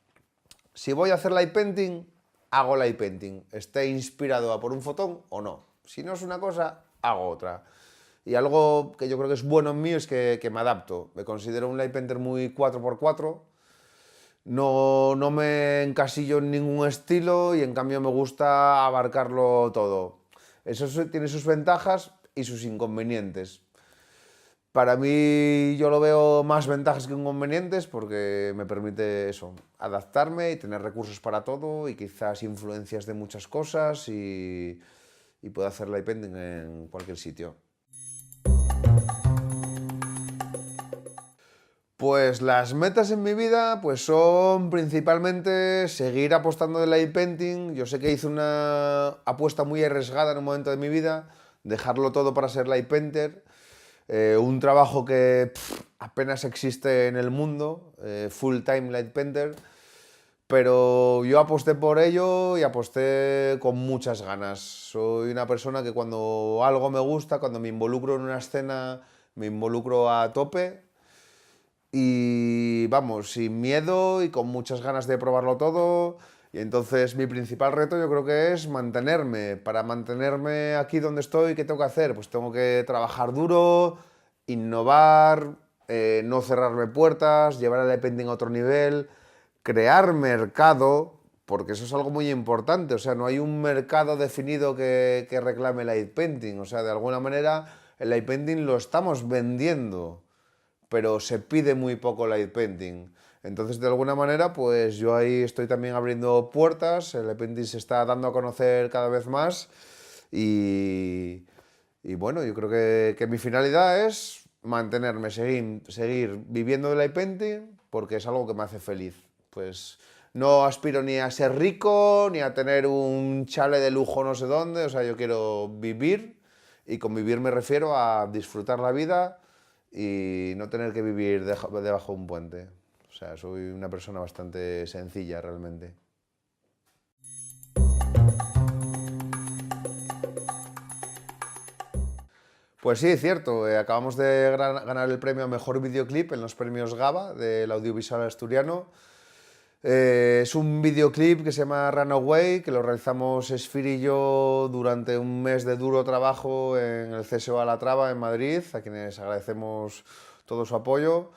Si voy a hacer light painting, hago light painting. Esté inspirado a por un fotón o no. Si no es una cosa, hago otra. Y algo que yo creo que es bueno en mí es que me adapto. Me considero un light painter muy 4x4. No me encasillo en ningún estilo y en cambio me gusta abarcarlo todo. Eso tiene sus ventajas y sus inconvenientes. Para mí yo lo veo más ventajas que inconvenientes porque me permite eso, adaptarme y tener recursos para todo y quizás influencias de muchas cosas y puedo hacer light painting en cualquier sitio. Pues las metas en mi vida pues son principalmente seguir apostando del light painting. Yo sé que hice una apuesta muy arriesgada en un momento de mi vida, dejarlo todo para ser light painter. Un trabajo que apenas existe en el mundo, full time light painter. Pero yo aposté por ello y aposté con muchas ganas. Soy una persona que cuando algo me gusta, cuando me involucro en una escena, me involucro a tope y vamos, sin miedo y con muchas ganas de probarlo todo. Y entonces mi principal reto yo creo que es mantenerme. Para mantenerme aquí donde estoy, ¿qué tengo que hacer? Pues tengo que trabajar duro, innovar, no cerrarme puertas, llevar el painting a otro nivel, crear mercado, porque eso es algo muy importante. O sea, no hay un mercado definido que reclame el light painting. O sea, de alguna manera el light painting lo estamos vendiendo, pero se pide muy poco light painting. Entonces, de alguna manera, pues yo ahí estoy también abriendo puertas, el light painting se está dando a conocer cada vez más y, y bueno, yo creo que mi finalidad es mantenerme, seguir viviendo del light painting porque es algo que me hace feliz. Pues no aspiro ni a ser rico, ni a tener un chale de lujo no sé dónde, o sea, yo quiero vivir y con vivir me refiero a disfrutar la vida y no tener que vivir debajo de un puente. O sea, soy una persona bastante sencilla realmente. Pues sí, cierto. Acabamos de ganar el premio a Mejor Videoclip en los premios GABA del audiovisual asturiano. Es un videoclip que se llama Runaway, que lo realizamos Esfir y yo durante un mes de duro trabajo en el CSO a La Traba, en Madrid, a quienes agradecemos todo su apoyo.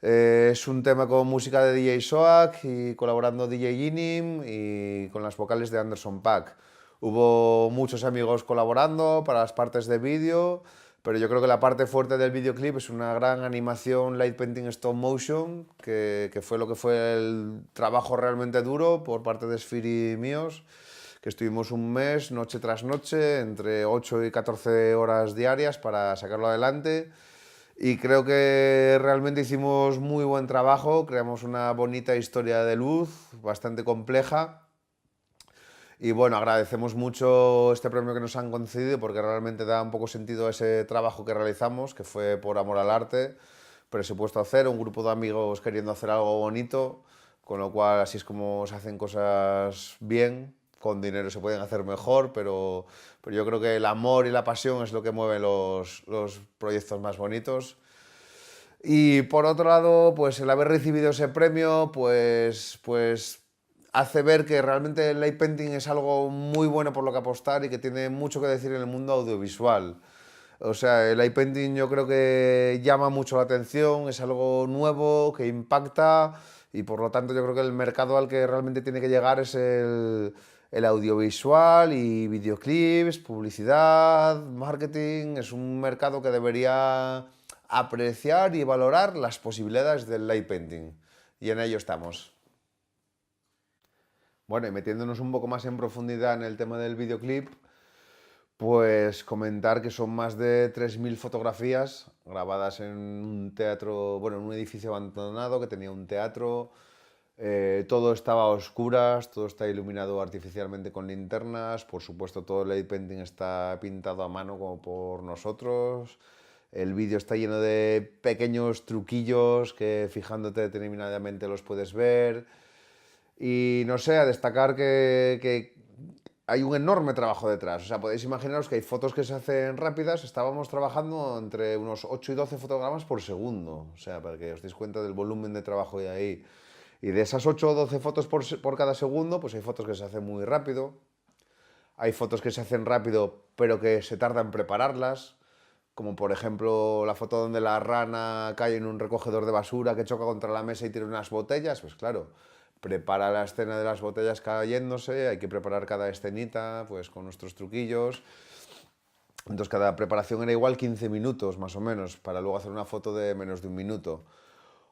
Es un tema con música de DJ Soak y colaborando DJ Inim y con las vocales de Anderson .Paak. Hubo muchos amigos colaborando para las partes de vídeo, pero yo creo que la parte fuerte del videoclip es una gran animación light painting stop motion, que fue lo que fue el trabajo realmente duro por parte de Esfir y míos, que estuvimos un mes, noche tras noche, entre 8 y 14 horas diarias para sacarlo adelante. Y creo que realmente hicimos muy buen trabajo, creamos una bonita historia de luz, bastante compleja. Y bueno, agradecemos mucho este premio que nos han concedido porque realmente da un poco sentido a ese trabajo que realizamos, que fue por amor al arte, presupuesto a cero, un grupo de amigos queriendo hacer algo bonito, con lo cual así es como se hacen cosas bien, con dinero se pueden hacer mejor, pero yo creo que el amor y la pasión es lo que mueve los proyectos más bonitos. Y por otro lado, pues el haber recibido ese premio, pues hace ver que realmente el light painting es algo muy bueno por lo que apostar y que tiene mucho que decir en el mundo audiovisual. O sea, el light painting yo creo que llama mucho la atención, es algo nuevo, que impacta y por lo tanto yo creo que el mercado al que realmente tiene que llegar es el audiovisual y videoclips, publicidad, marketing. Es un mercado que debería apreciar y valorar las posibilidades del light painting. Y en ello estamos. Bueno, y metiéndonos un poco más en profundidad en el tema del videoclip, pues comentar que son más de 3.000 fotografías grabadas en un teatro, bueno, en un edificio abandonado que tenía un teatro. Todo estaba a oscuras, todo está iluminado artificialmente con linternas. Por supuesto, todo el light painting está pintado a mano como por nosotros. El vídeo está lleno de pequeños truquillos que fijándote determinadamente los puedes ver. Y no sé, a destacar que hay un enorme trabajo detrás. O sea, podéis imaginaros que hay fotos que se hacen rápidas. Estábamos trabajando entre unos 8 y 12 fotogramas por segundo. O sea, para que os deis cuenta del volumen de trabajo que hay ahí. Y de esas 8 o 12 fotos por cada segundo, pues hay fotos que se hacen muy rápido. Hay fotos que se hacen rápido, pero que se tarda en prepararlas. Como por ejemplo la foto donde la rana cae en un recogedor de basura que choca contra la mesa y tira unas botellas. Pues claro, prepara la escena de las botellas cayéndose, hay que preparar cada escenita pues con nuestros truquillos. Entonces cada preparación era igual 15 minutos más o menos, para luego hacer una foto de menos de un minuto.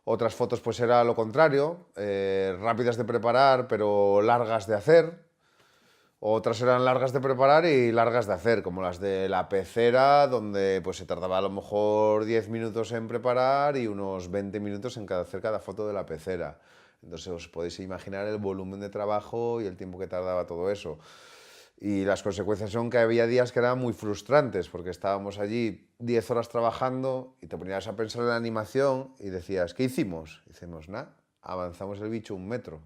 Otras fotos pues era lo contrario, rápidas de preparar pero largas de hacer. Otras eran largas de preparar y largas de hacer, como las de la pecera, donde pues se tardaba a lo mejor 10 minutos en preparar y unos 20 minutos en hacer cada foto de la pecera. Entonces os podéis imaginar el volumen de trabajo y el tiempo que tardaba todo eso. Y las consecuencias son que había días que eran muy frustrantes, porque estábamos allí 10 horas trabajando y te ponías a pensar en la animación y decías, ¿qué hicimos? Hicimos nada, avanzamos el bicho 1 metro.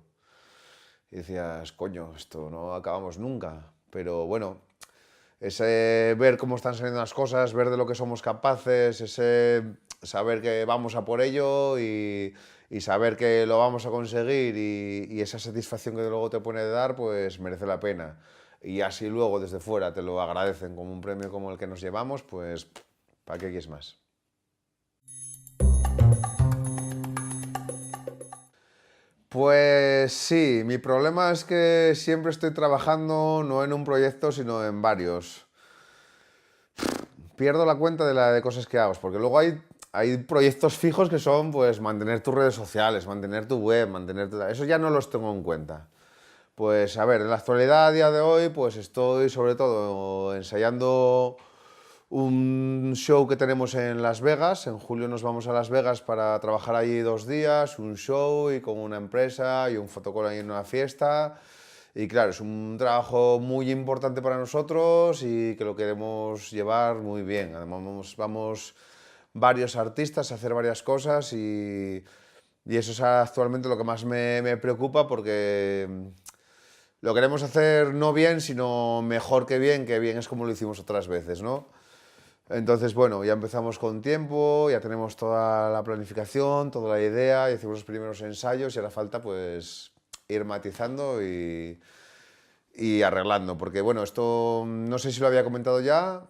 Y decías, coño, esto no acabamos nunca. Pero bueno, ese ver cómo están saliendo las cosas, ver de lo que somos capaces, ese saber que vamos a por ello y saber que lo vamos a conseguir y esa satisfacción que luego te pone de dar, pues merece la pena. Y así luego desde fuera te lo agradecen como un premio como el que nos llevamos, pues ¿para qué quieres más? Pues sí, mi problema es que siempre estoy trabajando no en un proyecto, sino en varios. Pierdo la cuenta de la de cosas que hago, porque luego hay proyectos fijos que son pues mantener tus redes sociales, mantener tu web, Eso ya no los tengo en cuenta. Pues a ver, en la actualidad, a día de hoy, pues estoy sobre todo ensayando un show que tenemos en Las Vegas. En julio nos vamos a Las Vegas para trabajar allí 2 días, un show y con una empresa y un fotocall ahí en una fiesta. Y claro, es un trabajo muy importante para nosotros y que lo queremos llevar muy bien. Además, vamos varios artistas a hacer varias cosas y eso es actualmente lo que más me preocupa porque lo queremos hacer no bien, sino mejor que bien es como lo hicimos otras veces, ¿no? Entonces, bueno, ya empezamos con tiempo, ya tenemos toda la planificación, toda la idea, ya hicimos los primeros ensayos y ahora falta pues ir matizando y arreglando, porque bueno, esto no sé si lo había comentado ya,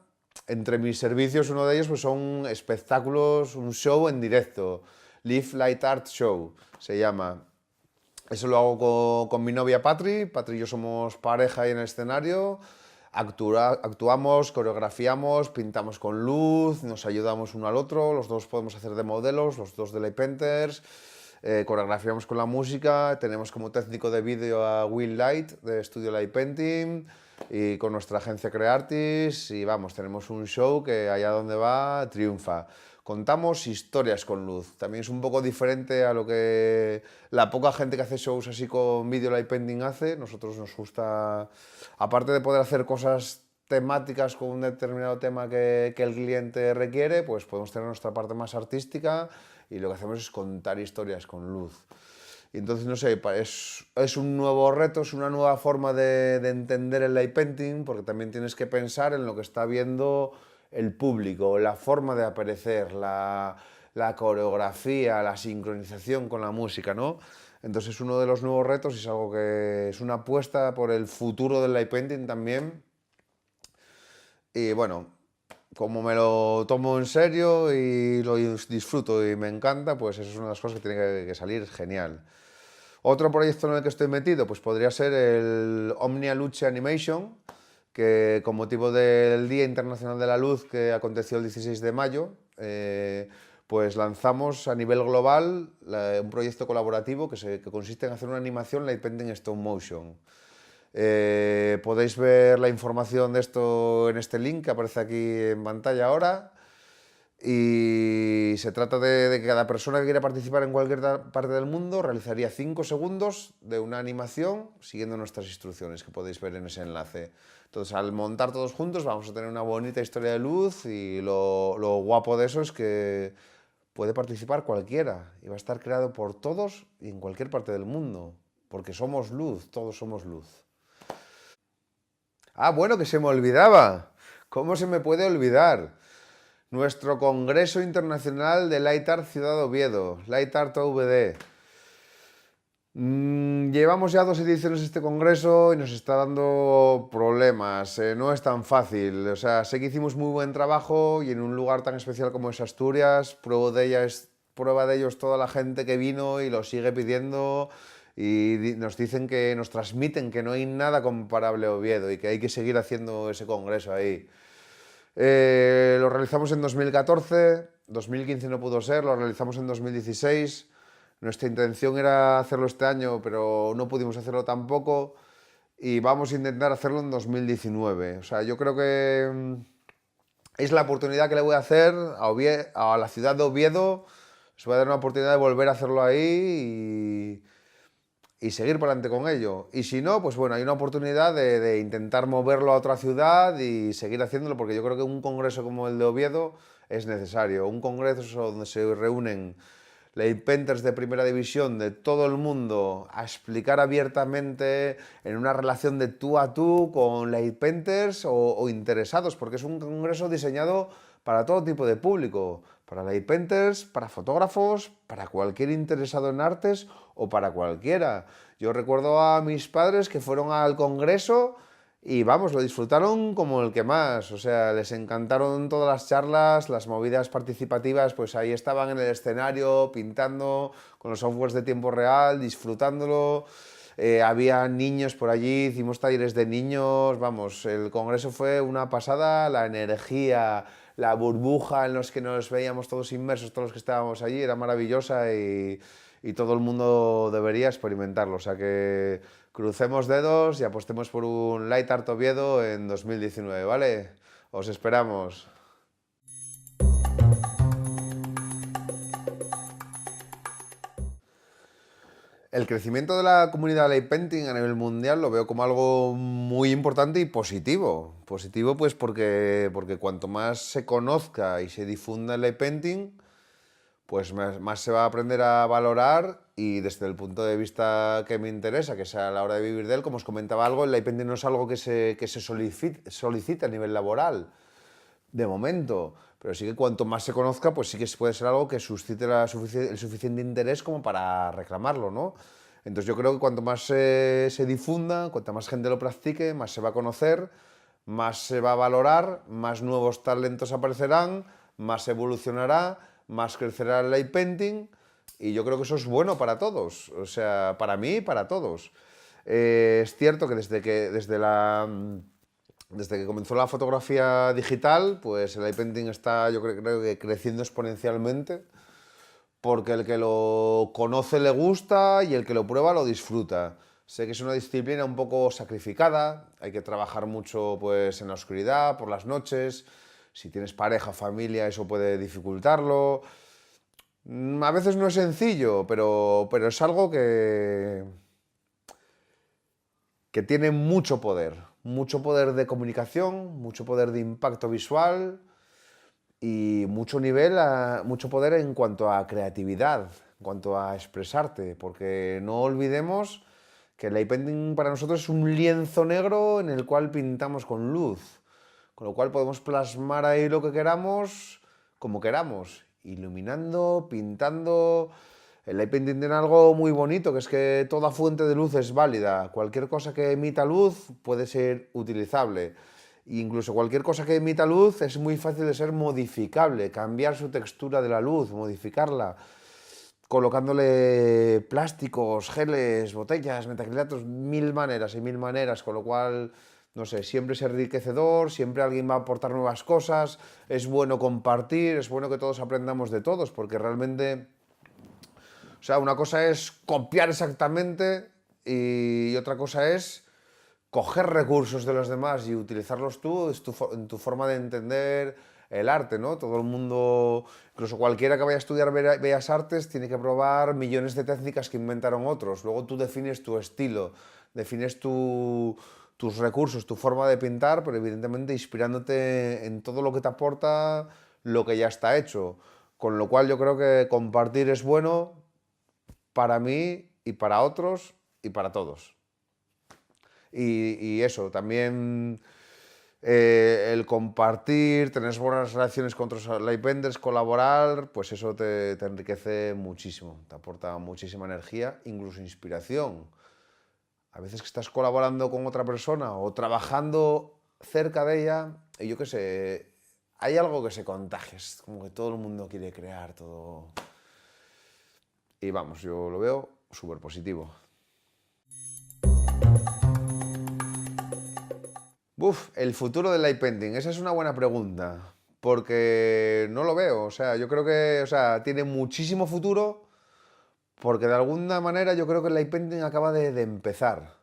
entre mis servicios uno de ellos pues son espectáculos, un show en directo, Live Light Art Show se llama. Eso lo hago con mi novia Patri. Patri y yo somos pareja ahí en el escenario. Actuamos, coreografiamos, pintamos con luz, nos ayudamos uno al otro. Los dos podemos hacer de modelos, los dos de Light Painters. Coreografiamos con la música. Tenemos como técnico de vídeo a Will Light de Studio Light Painting y con nuestra agencia Creartis. Y vamos, tenemos un show que allá donde va triunfa. Contamos historias con luz. También es un poco diferente a lo que la poca gente que hace shows así con video light painting hace. Nosotros nos gusta, aparte de poder hacer cosas temáticas con un determinado tema que el cliente requiere, pues podemos tener nuestra parte más artística y lo que hacemos es contar historias con luz. Y entonces, no sé, es un nuevo reto, es una nueva forma de entender el light painting, porque también tienes que pensar en lo que está viendo el público, la forma de aparecer, la coreografía, la sincronización con la música, ¿no? Entonces es uno de los nuevos retos y es algo que es una apuesta por el futuro del light painting también. Y bueno, como me lo tomo en serio y lo disfruto y me encanta, pues eso es una de las cosas que tiene que salir genial. Otro proyecto en el que estoy metido, pues podría ser el Omnia Luce Animation, que con motivo del Día Internacional de la Luz que aconteció el 16 de mayo, pues lanzamos a nivel global un proyecto colaborativo que consiste en hacer una animación light painting stop motion. Podéis ver la información de esto en este link que aparece aquí en pantalla ahora. Y se trata de que cada persona que quiera participar en cualquier parte del mundo realizaría 5 segundos de una animación siguiendo nuestras instrucciones que podéis ver en ese enlace. Entonces, al montar todos juntos vamos a tener una bonita historia de luz y lo guapo de eso es que puede participar cualquiera y va a estar creado por todos y en cualquier parte del mundo, porque somos luz, todos somos luz. Ah, bueno, que se me olvidaba. ¿Cómo se me puede olvidar? Nuestro Congreso Internacional de Light Art Ciudad Oviedo, Light Art OVD. Llevamos ya 2 ediciones de este congreso y nos está dando problemas. No es tan fácil. O sea, sé que hicimos muy buen trabajo y en un lugar tan especial como es Asturias, prueba de ello es toda la gente que vino y lo sigue pidiendo y nos dicen que nos transmiten que no hay nada comparable a Oviedo y que hay que seguir haciendo ese congreso ahí. Lo realizamos en 2014, 2015 no pudo ser, lo realizamos en 2016. Nuestra intención era hacerlo este año, pero no pudimos hacerlo tampoco. y vamos a intentar hacerlo en 2019. O sea, yo creo que es la oportunidad que le voy a hacer a la ciudad de Oviedo. Les voy a dar una oportunidad de volver a hacerlo ahí y seguir para adelante con ello. Y si no, pues bueno, hay una oportunidad de intentar moverlo a otra ciudad y seguir haciéndolo, porque yo creo que un congreso como el de Oviedo es necesario. Un congreso donde se reúnen late painters de primera división de todo el mundo a explicar abiertamente en una relación de tú a tú con late painters o interesados, porque es un congreso diseñado para todo tipo de público, para late painters, para fotógrafos, para cualquier interesado en artes o para cualquiera. Yo recuerdo a mis padres que fueron al congreso y vamos, lo disfrutaron como el que más, o sea, les encantaron todas las charlas, las movidas participativas, pues ahí estaban en el escenario pintando con los softwares de tiempo real, disfrutándolo. Había niños por allí, hicimos talleres de niños, vamos, el congreso fue una pasada, la energía, la burbuja en los que nos veíamos todos inmersos, todos los que estábamos allí, era maravillosa y todo el mundo debería experimentarlo. O sea que crucemos dedos y apostemos por un Light Art Oviedo en 2019, ¿vale? Os esperamos. El crecimiento de la comunidad Light Painting a nivel mundial lo veo como algo muy importante y positivo. Positivo pues porque cuanto más se conozca y se difunda el Light Painting, pues más se va a aprender a valorar y desde el punto de vista que me interesa, que sea a la hora de vivir de él, como os comentaba algo, el light painting no es algo que se solicite a nivel laboral, de momento, pero sí que cuanto más se conozca, pues sí que puede ser algo que suscite el suficiente interés como para reclamarlo, ¿no? Entonces yo creo que cuanto más se difunda, cuanta más gente lo practique, más se va a conocer, más se va a valorar, más nuevos talentos aparecerán, más evolucionará, más crecerá el light painting y yo creo que eso es bueno para todos, o sea, para mí y para todos. Es cierto que desde que comenzó la fotografía digital, pues el light painting está, yo creo que creciendo exponencialmente, porque el que lo conoce le gusta y el que lo prueba lo disfruta. Sé que es una disciplina un poco sacrificada, hay que trabajar mucho pues en la oscuridad, por las noches, si tienes pareja o familia eso puede dificultarlo. A veces no es sencillo, pero es algo que tiene mucho poder de comunicación, mucho poder de impacto visual y mucho poder en cuanto a creatividad, en cuanto a expresarte, porque no olvidemos que el light painting para nosotros es un lienzo negro en el cual pintamos con luz, con lo cual podemos plasmar ahí lo que queramos, como queramos, iluminando, pintando. El light painting tiene algo muy bonito, que es que toda fuente de luz es válida. Cualquier cosa que emita luz puede ser utilizable. E incluso cualquier cosa que emita luz es muy fácil de ser modificable, cambiar su textura de la luz, modificarla, colocándole plásticos, geles, botellas, metacrilatos, mil maneras y mil maneras, con lo cual, no sé, siempre es enriquecedor, siempre alguien va a aportar nuevas cosas, es bueno compartir, es bueno que todos aprendamos de todos, porque realmente, o sea, una cosa es copiar exactamente y otra cosa es coger recursos de los demás y utilizarlos tú en tu forma de entender el arte, ¿no? Todo el mundo, incluso cualquiera que vaya a estudiar bellas artes, tiene que probar millones de técnicas que inventaron otros. Luego tú defines tu estilo, defines tus recursos, tu forma de pintar, pero evidentemente inspirándote en todo lo que te aporta lo que ya está hecho. Con lo cual yo creo que compartir es bueno para mí y para otros y para todos. Y eso, también el compartir, tener buenas relaciones con otros light vendors, colaborar, pues eso te enriquece muchísimo, te aporta muchísima energía, incluso inspiración. A veces que estás colaborando con otra persona o trabajando cerca de ella, y yo qué sé, hay algo que se contagia, es como que todo el mundo quiere crear, todo. Y vamos, yo lo veo súper positivo. El futuro del light painting, esa es una buena pregunta, porque no lo veo, o sea, yo creo que, o sea, tiene muchísimo futuro, porque de alguna manera yo creo que el light painting acaba de empezar.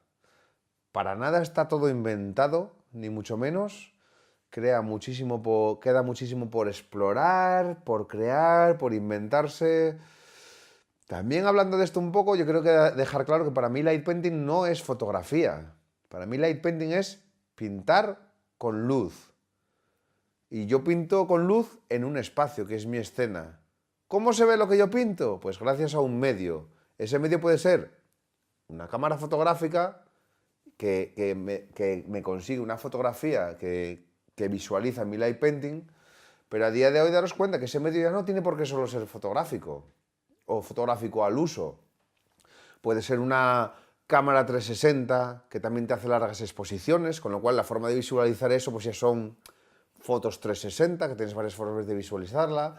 para nada está todo inventado, ni mucho menos. Queda muchísimo por explorar, por crear, por inventarse. También hablando de esto un poco, yo creo que dejar claro que para mí light painting no es fotografía. Para mí light painting es pintar con luz. Y yo pinto con luz en un espacio, que es mi escena. ¿Cómo se ve lo que yo pinto? Pues gracias a un medio. Ese medio puede ser una cámara fotográfica que me consigue una fotografía que visualiza mi light painting, pero a día de hoy daros cuenta que ese medio ya no tiene por qué solo ser fotográfico o fotográfico al uso. Puede ser una cámara 360 que también te hace largas exposiciones, con lo cual la forma de visualizar eso pues ya son fotos 360, que tienes varias formas de visualizarla.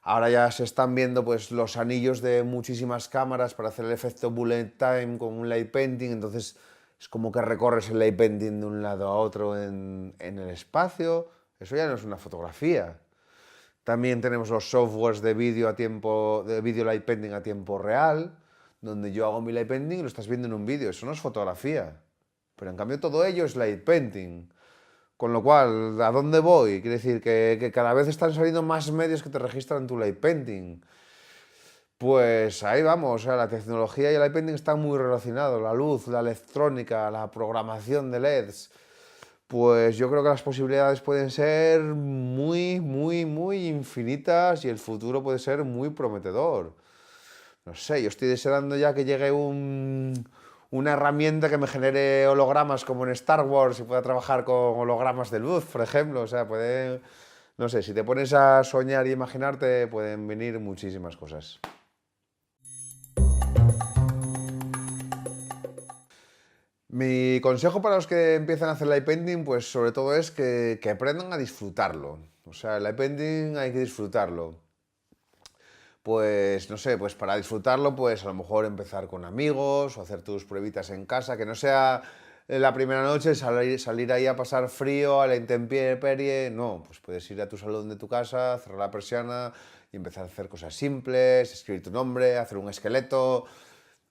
Ahora ya se están viendo pues los anillos de muchísimas cámaras para hacer el efecto bullet time con un light painting, entonces es como que recorres el light painting de un lado a otro en el espacio. Eso ya no es una fotografía. También tenemos los softwares de vídeo light painting a tiempo real, donde yo hago mi light painting y lo estás viendo en un vídeo. Eso no es fotografía. Pero en cambio todo ello es light painting. Con lo cual, ¿a dónde voy? Quiere decir que cada vez están saliendo más medios que te registran tu light painting. Pues ahí vamos, o sea, la tecnología y el light painting están muy relacionados. La luz, la electrónica, la programación de LEDs. Pues yo creo que las posibilidades pueden ser muy, muy, muy infinitas y el futuro puede ser muy prometedor. No sé, yo estoy deseando ya que llegue una herramienta que me genere hologramas como en Star Wars y pueda trabajar con hologramas de luz, por ejemplo. O sea, no sé, si te pones a soñar y imaginarte, pueden venir muchísimas cosas. Mi consejo para los que empiezan a hacer light painting, pues sobre todo es que aprendan a disfrutarlo. O sea, el light painting hay que disfrutarlo. Pues no sé, pues para disfrutarlo, pues a lo mejor empezar con amigos o hacer tus pruebitas en casa, que no sea la primera noche salir ahí a pasar frío, a la intemperie, no, pues puedes ir a tu salón de tu casa, cerrar la persiana y empezar a hacer cosas simples, escribir tu nombre, hacer un esqueleto,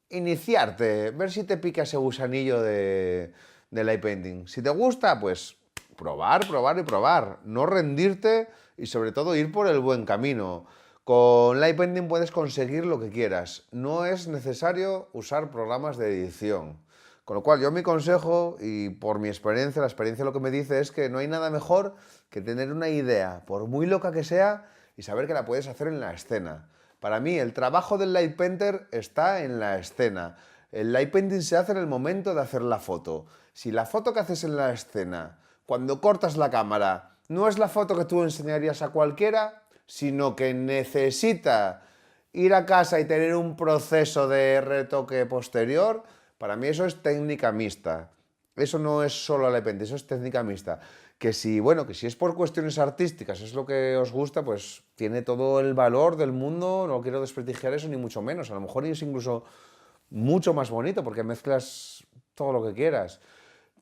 iniciarte, ver si te pica ese gusanillo de light painting. Si te gusta, pues probar, probar y probar. No rendirte y sobre todo ir por el buen camino. Con light painting puedes conseguir lo que quieras. No es necesario usar programas de edición. Con lo cual yo mi consejo, y por mi experiencia, la experiencia lo que me dice es que no hay nada mejor que tener una idea, por muy loca que sea, y saber que la puedes hacer en la escena. Para mí, el trabajo del light painter está en la escena. El light painting se hace en el momento de hacer la foto. Si la foto que haces en la escena, cuando cortas la cámara, no es la foto que tú enseñarías a cualquiera, sino que necesita ir a casa y tener un proceso de retoque posterior, para mí eso es técnica mixta. Eso no es solo light painting, eso es técnica mixta. Que si, bueno, que si es por cuestiones artísticas, es lo que os gusta, pues tiene todo el valor del mundo, no quiero desprestigiar eso ni mucho menos, a lo mejor es incluso mucho más bonito porque mezclas todo lo que quieras.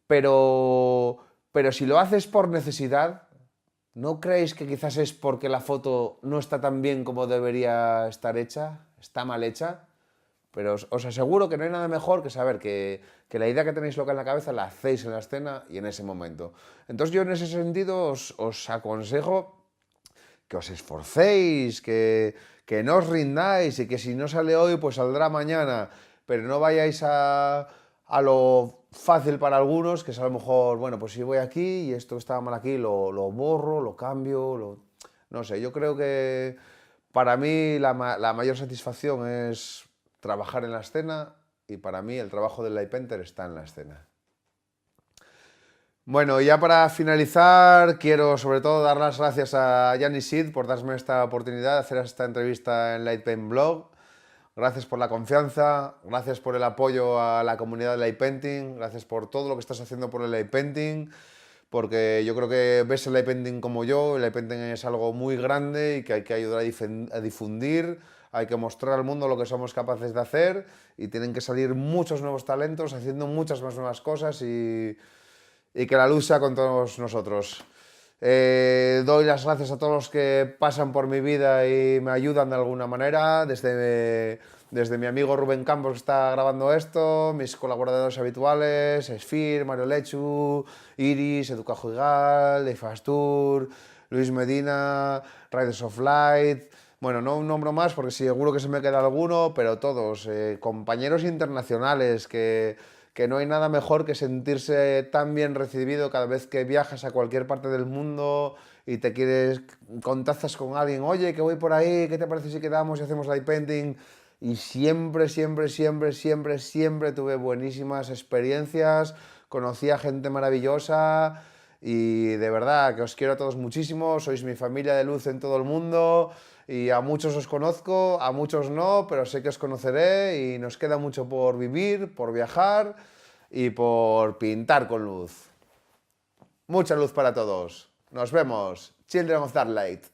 Pero si lo haces por necesidad, ¿no creéis que quizás es porque la foto no está tan bien como debería estar hecha? ¿Está mal hecha? Pero os aseguro que no hay nada mejor que saber que la idea que tenéis loca en la cabeza la hacéis en la escena y en ese momento. Entonces yo en ese sentido os aconsejo que os esforcéis, que no os rindáis y que si no sale hoy pues saldrá mañana, pero no vayáis a lo fácil para algunos, que es a lo mejor, bueno, pues si voy aquí y esto que estaba mal aquí lo borro, lo cambio, no sé, yo creo que para mí la mayor satisfacción es trabajar en la escena y para mí el trabajo del light painter está en la escena. Bueno, y ya para finalizar, quiero sobre todo dar las gracias a Gianni Sid por darme esta oportunidad de hacer esta entrevista en Light Paint Blog. Gracias por la confianza, gracias por el apoyo a la comunidad de Light Painting, gracias por todo lo que estás haciendo por el Light Painting, porque yo creo que ves el Light Painting como yo, el Light Painting es algo muy grande y que hay que ayudar a difundir, hay que mostrar al mundo lo que somos capaces de hacer y tienen que salir muchos nuevos talentos haciendo muchas más nuevas cosas y que la luz sea con todos nosotros. Doy las gracias a todos los que pasan por mi vida y me ayudan de alguna manera, desde mi amigo Rubén Campos que está grabando esto, mis colaboradores habituales, Esfir, Mario Lechu, Iris, Educajo Igal, Defastur, Luis Medina, Riders of Light. Bueno, no un nombro más porque seguro que se me queda alguno, pero todos, compañeros internacionales que no hay nada mejor que sentirse tan bien recibido cada vez que viajas a cualquier parte del mundo y te quieres, contactas con alguien, oye, que voy por ahí, ¿qué te parece si quedamos y hacemos light painting? Y siempre, siempre, siempre, siempre, siempre tuve buenísimas experiencias, conocí a gente maravillosa y de verdad que os quiero a todos muchísimo, sois mi familia de luz en todo el mundo y a muchos os conozco, a muchos no, pero sé que os conoceré y nos queda mucho por vivir, por viajar y por pintar con luz. Mucha luz para todos. Nos vemos. Children of Dark Light.